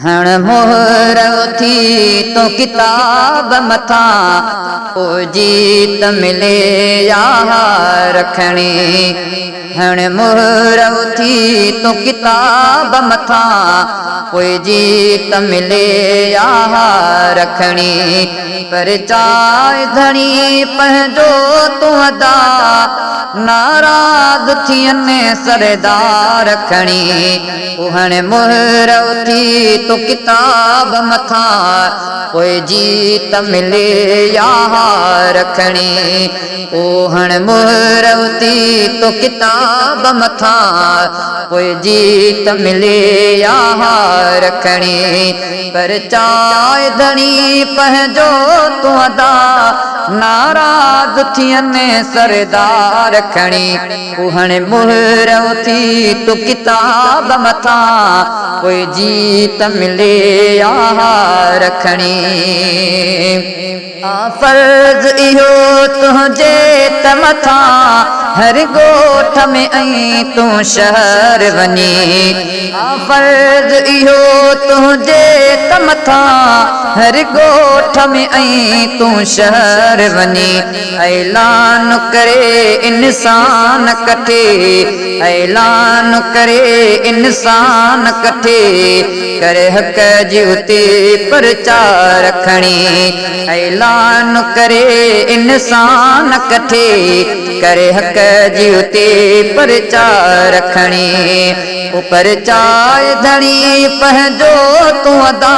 हण मोहर उथी तो किताब मथा ओ जीत मिले याह रखणी। हण मोहर उथी तो किताब मथा कोई जीत मिले याह रखणी। पर चाय धणी पंहिंजो तूं अदा नाराज़ थियनि सरदार रखणी। हण मोहर उथी तो किताब मथा कोई जीत मिले याह रखणी। ओ हण मोहर उथी तो किताब मथा कोई जीत मिले याह रखणी। पर चाय धणी पंहिंजो तूं अदा नाराज़ थियनि सरदार रखणी। हण मोहर उथी तो किताब मथा कोई जीत मिले याह रखणी। फर्ज़ इहो तुंहिंजे त मथा हर ॻोठ में ऐं तूं शहर वञी। फर्ज़ इहो तुंहिंजे त मथा हर ॻोठ में ऐं तूं शहर वञी। ऐलान करे इंसान कठे ऐलान करे इंसान कठे करे हक़ जी उते प्रचार रखणी। ऐलान करे इंसान कठे करे हक़ जी उते प्रचार रखणी। ऊपर चाय धणी पंहिंजो तूं अदा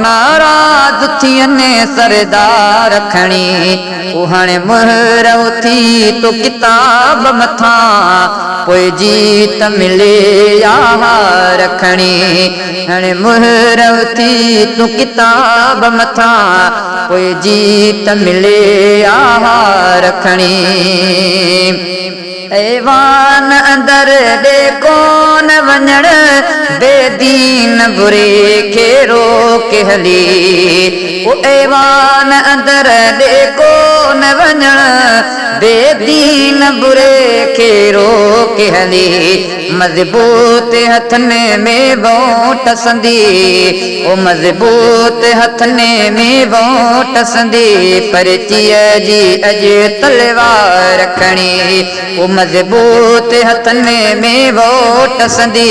नाराज़ थियनि सरदार रखणी। हण मोहर उथी तो किताब मथा कोई जीत मिले याह रखणी। हण मोहर उथी तो किताब मथा कोई जीत मिले याह रखणी। ऐवान अंदर ॾे कोन वञण बेदीन बुरे खे रोके हली। ऐवान अंदर ॾे कोन वञण बेदीन बुरे खे रोके हली। मज़बूत हथनि में वोट संदी ओ मज़बूत हथनि में वोट संदी पर्चीअ जी अॼु तलवार रखणी। ओ मज़बूत हथनि में वोट संदी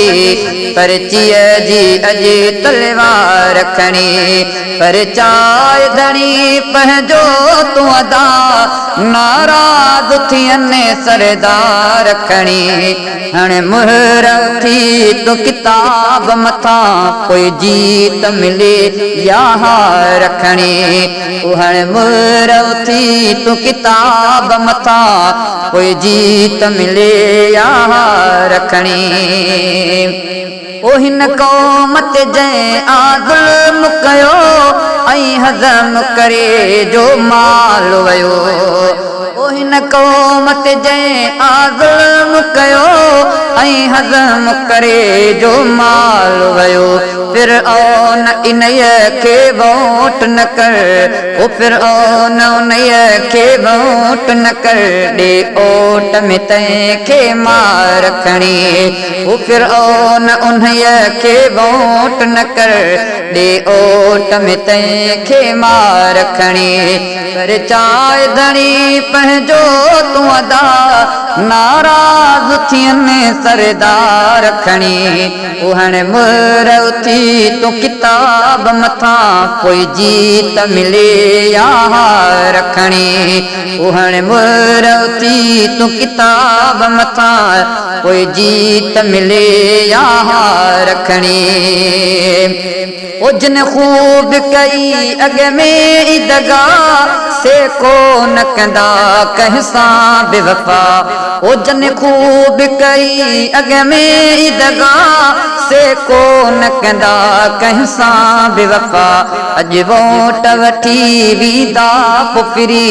पर्चीअ जी अॼु तलवार रखणी। पर चाय धणी पंहिंजो तूं अदा नाराज़ थियनि सरदार रखणी। हण मोहर उथी तो किताब मथा कोई जीत मिले याह रखणी। हण मोहर उथी तो किताब मथा कोई जीत मिले याह रखणी। ओ हिन क़ौम ते जंहिं ज़ुल्म कयो ऐं हज़म करे जो माल वयो। ओ हिन क़ौम ते जंहिं ज़ुल्म कयो ऐं हज़म करे जो माल वयो। फिरऔन इन्हीअ खे वोट न कर ओ फिरऔन उन्हीअ खे वोट न कर ॾे ओट में तंहिंखे मार रखणी। ओ फिरऔन उन्हीअ खे वोट न कर ॾे ओट में तंहिंखे मार रखणी। पर चाय धणी पंहिंजो तूं अदा नाराज़ थियनि सरदार रखणी। हण मोहर उथी तो किताब मथा कोई जीत मिले याह रखणी। हण मोहर उथी तो किताब मथा कोई जीत मिले याह रखणी। ओ जिन खूब कई अॻ में दगा से को न कंदा कंहिं सां बेवफा। ओ जन खूब कई अॻ में दगा से को न कंदा कंहिं सां बेवफा। अॼु वोट वठी वीदा पुफरी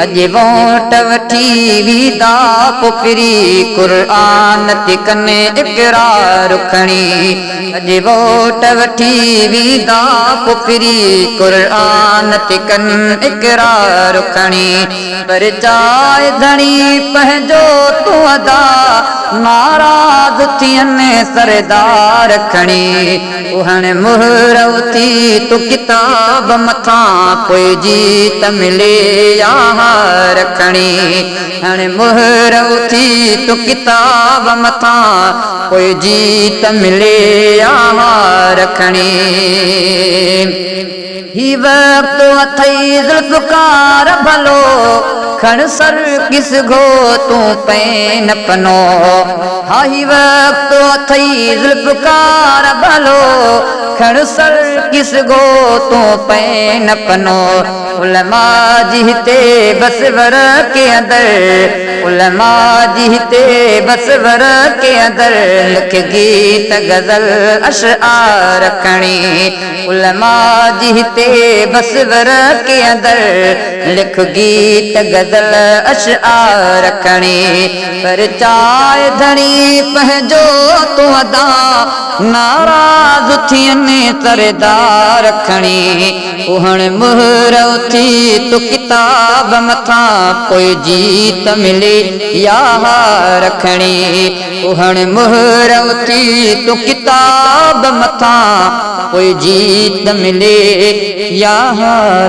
अॼु वोट वठी वीदा पुफरी क़ुर्आन ते कनि इक़रार रखणी। अॼु वोट वठी वीदा पुफरी क़ुर्आन ते कनि इक़रार कहिड़ा रुखणी पर चाहे धणी पंहिंजो तूं अदा नाराज़ थियनि सरदार खणी उहण मुहर उथी तूं किताब मथां पोइ जीत मिले यार खणी हण मुहर उथी तूं किताब मथां पोइ जीत मिले यार खणी ही वक्त अथई ज़ुल्फ़कार भलो खण सर किस घो तू पैन पनो हा ही वक्त अथई ज़ुल्फ़कार भलो खण सर किस घो तू पैन पनो उलमा जी हिते बस वर के अंदर उलमा जी हिते बस वर के अंदर लिख गीत गज़ल अशआर खणी उलमा जी हिते बस वर के अंदर लिख गीत गज़ल अशआर खणी पर चाहे धणी पंहिंजो तूं अदा नाराज़ थियनि सरदार खणी उहण मुहर उथी तूं किताब मथां पोइ जीत मिले यार खणी उहण मुहर उथी तूं किताब मथां पोइ जीत मिले यार